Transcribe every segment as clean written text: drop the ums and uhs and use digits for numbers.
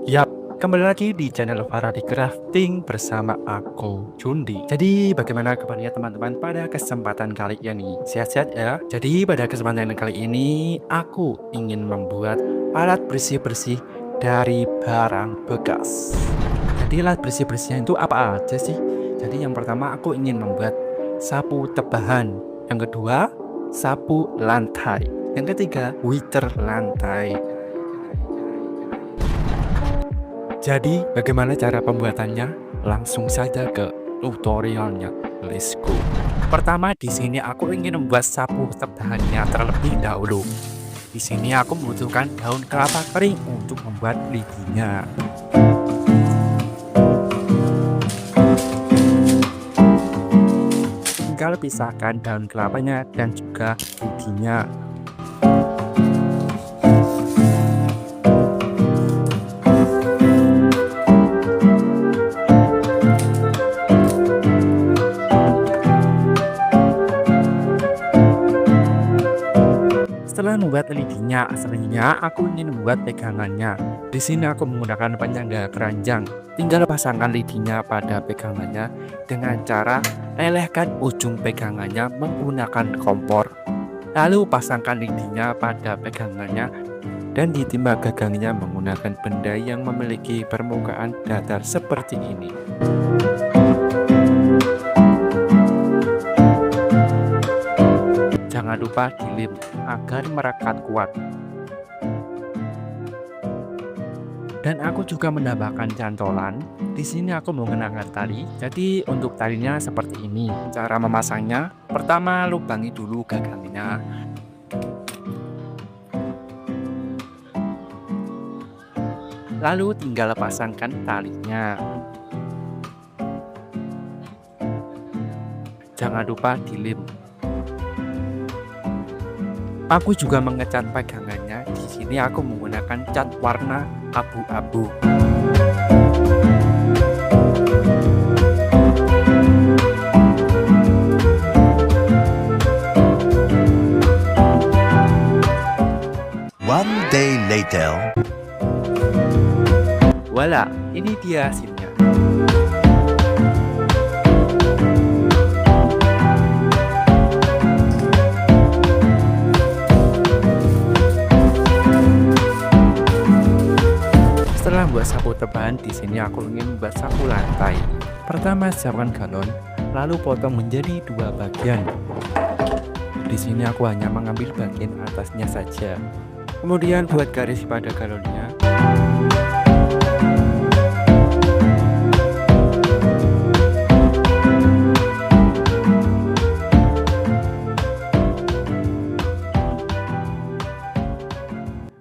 Yap, kembali lagi di channel Faradi Crafting bersama aku, Jundi. Jadi, bagaimana kabarnya teman-teman pada kesempatan kali ini? Sehat-sehat ya? Jadi, pada kesempatan kali ini, aku ingin membuat alat bersih-bersih dari barang bekas. Jadi, alat bersih-bersihnya itu apa aja sih? Jadi, yang pertama aku ingin membuat sapu tebahan. Yang kedua, sapu lantai. Yang ketiga, wiper lantai. Jadi, bagaimana cara pembuatannya? Langsung saja ke tutorialnya. Let's go. Pertama, di sini aku ingin membuat sapu tebahannya terlebih dahulu. Di sini aku membutuhkan daun kelapa kering untuk membuat lidinya. Tinggal pisahkan daun kelapanya dan juga lidinya. Setelah membuat lidinya, aslinya aku ingin membuat pegangannya. Di sini aku menggunakan penyangga keranjang. Tinggal pasangkan lidinya pada pegangannya dengan cara lelehkan ujung pegangannya menggunakan kompor. Lalu pasangkan lidinya pada pegangannya dan ditimpa gagangnya menggunakan benda yang memiliki permukaan datar seperti ini. Jangan lupa dilem agar merekat kuat. Dan aku juga menambahkan cantolan. Di sini aku menggunakan tali. Jadi untuk talinya seperti ini. Cara memasangnya, pertama lubangi dulu gagangnya. Lalu tinggal pasangkan talinya. Jangan lupa dilem. Aku juga mengecat pegangannya. Di sini aku menggunakan cat warna abu-abu. One day later. Voila, ini dia hasilnya. Setelah membuat sapu tebahan, di sini aku ingin membuat sapu lantai. Pertama, siapkan galon, lalu potong menjadi dua bagian. Di sini aku hanya mengambil bagian atasnya saja. Kemudian buat garis pada galonnya.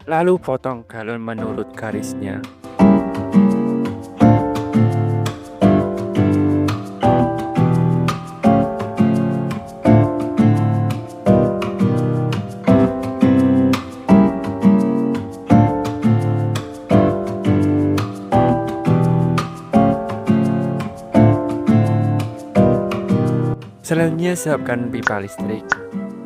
Lalu potong galon menurut garisnya. Selanjutnya siapkan pipa listrik.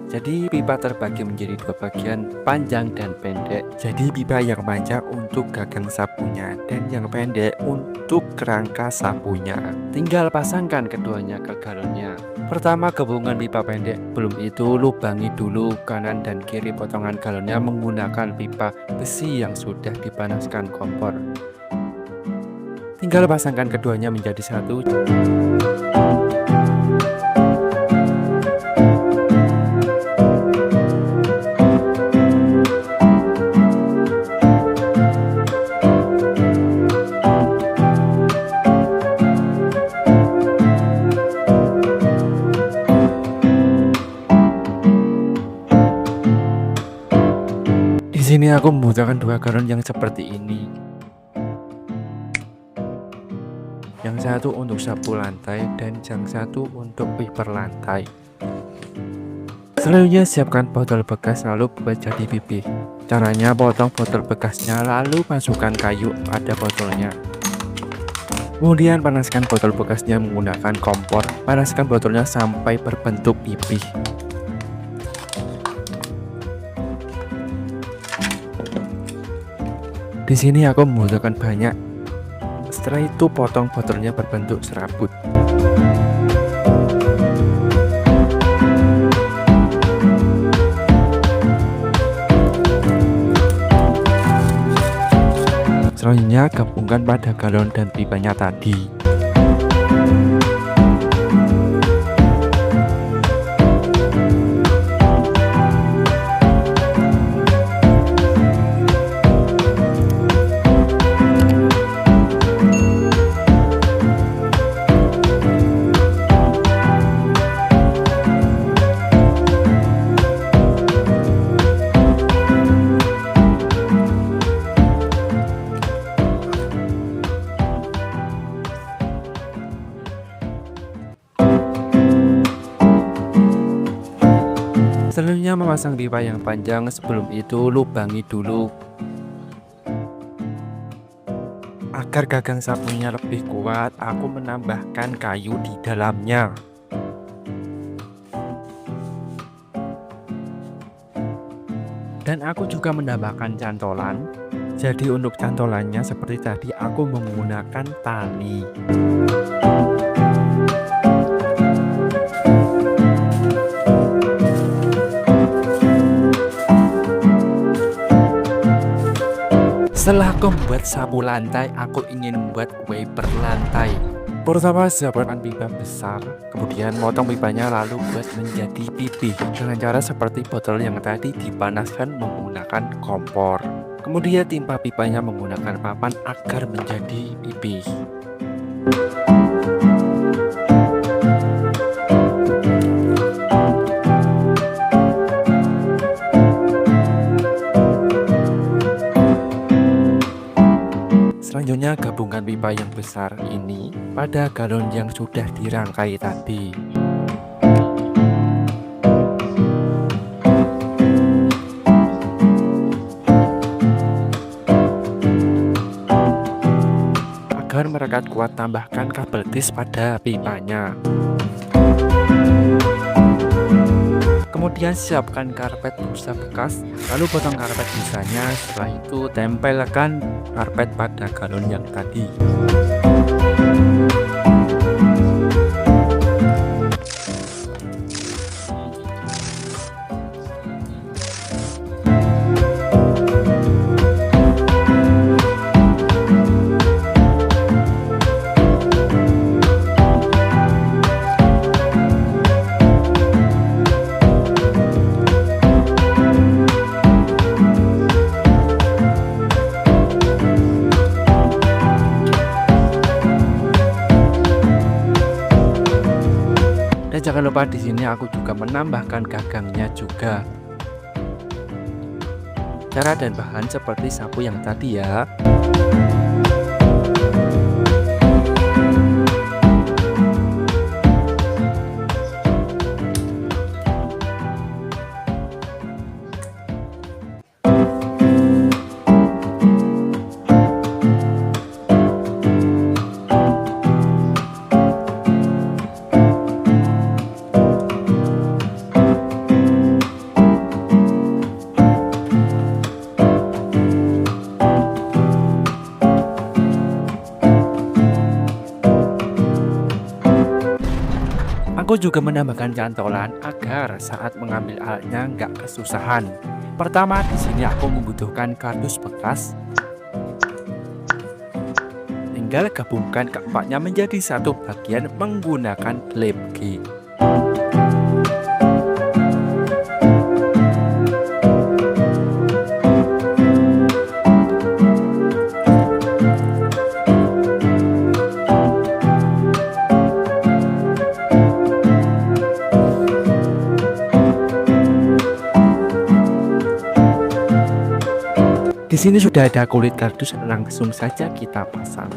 Jadi pipa terbagi menjadi dua bagian, panjang dan pendek. Jadi pipa yang panjang untuk gagang sapunya dan yang pendek untuk kerangka sapunya. Tinggal pasangkan keduanya ke galonnya. Pertama gabungan pipa pendek, belum itu lubangi dulu kanan dan kiri potongan galonnya menggunakan pipa besi yang sudah dipanaskan kompor. Tinggal pasangkan keduanya menjadi satu. Di sini aku membutuhkan dua galon yang seperti ini. Yang satu untuk sapu lantai dan yang satu untuk wiper lantai. Selanjutnya siapkan botol bekas lalu buat jadi pipih. Caranya potong botol bekasnya lalu masukkan kayu pada botolnya. Kemudian panaskan botol bekasnya menggunakan kompor. Panaskan botolnya sampai berbentuk pipih. Di sini aku membutuhkan banyak. Setelah itu potong botolnya berbentuk serabut. Selanjutnya gabungkan pada galon dan pipanya tadi. Selanjutnya memasang pipa yang panjang. Sebelum itu lubangi dulu agar gagang sabunnya lebih kuat. Aku menambahkan kayu di dalamnya. Dan aku juga menambahkan cantolan. Jadi untuk cantolannya seperti tadi aku menggunakan tali. Setelah aku membuat sapu lantai, aku ingin membuat wiper lantai. Pertama siapkan pipa besar, kemudian potong pipanya lalu buat menjadi pipih. Dengan cara seperti botol yang tadi dipanaskan menggunakan kompor. Kemudian timpa pipanya menggunakan papan agar menjadi pipih. Selanjutnya gabungkan pipa yang besar ini pada galon yang sudah dirangkai tadi. Agar merekat kuat, tambahkan kabel tis pada pipanya. Kemudian siapkan karpet busa bekas, lalu potong karpet busanya. Setelah itu tempelkan karpet pada galon yang tadi. Dan jangan lupa di sini aku juga menambahkan gagangnya juga. Cara dan bahan seperti sapu yang tadi ya. Aku juga menambahkan cantolan agar saat mengambil alatnya nggak kesusahan. Pertama di sini aku membutuhkan kardus bekas. Tinggal gabungkan keempatnya menjadi satu bagian menggunakan lem G. Di sini sudah ada kulit kardus, langsung saja kita pasang.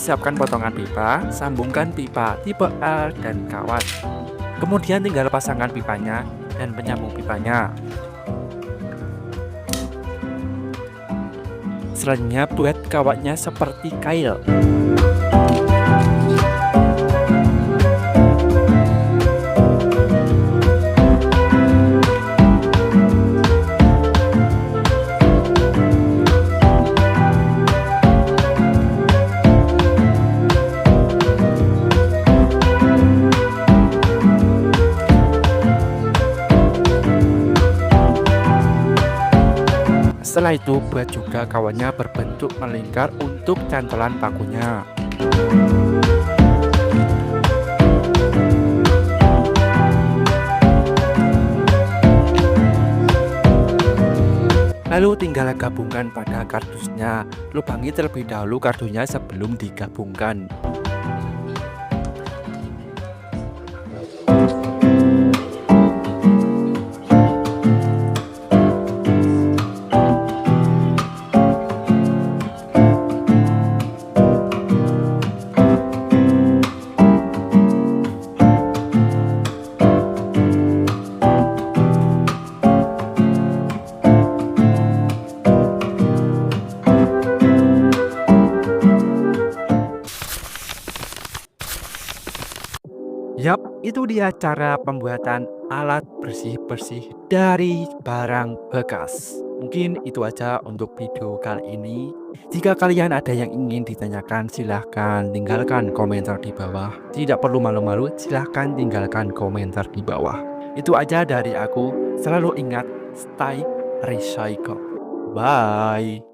siapkan potongan pipa, sambungkan pipa tipe L dan kawat. Kemudian tinggal pasangkan pipanya dan penyambung pipanya. Selanjutnya buat kawatnya seperti kail. Setelah itu buat juga kawatnya berbentuk melingkar untuk cantolan pakunya. Lalu tinggal gabungkan pada kardusnya. Lubangi terlebih dahulu kardusnya sebelum digabungkan. Yap, itu dia cara pembuatan alat bersih-bersih dari barang bekas. Mungkin itu aja untuk video kali ini. Jika kalian ada yang ingin ditanyakan, silahkan tinggalkan komentar di bawah. Tidak perlu malu-malu, silahkan tinggalkan komentar di bawah. Itu aja dari aku. Selalu ingat, stay recycle. Bye.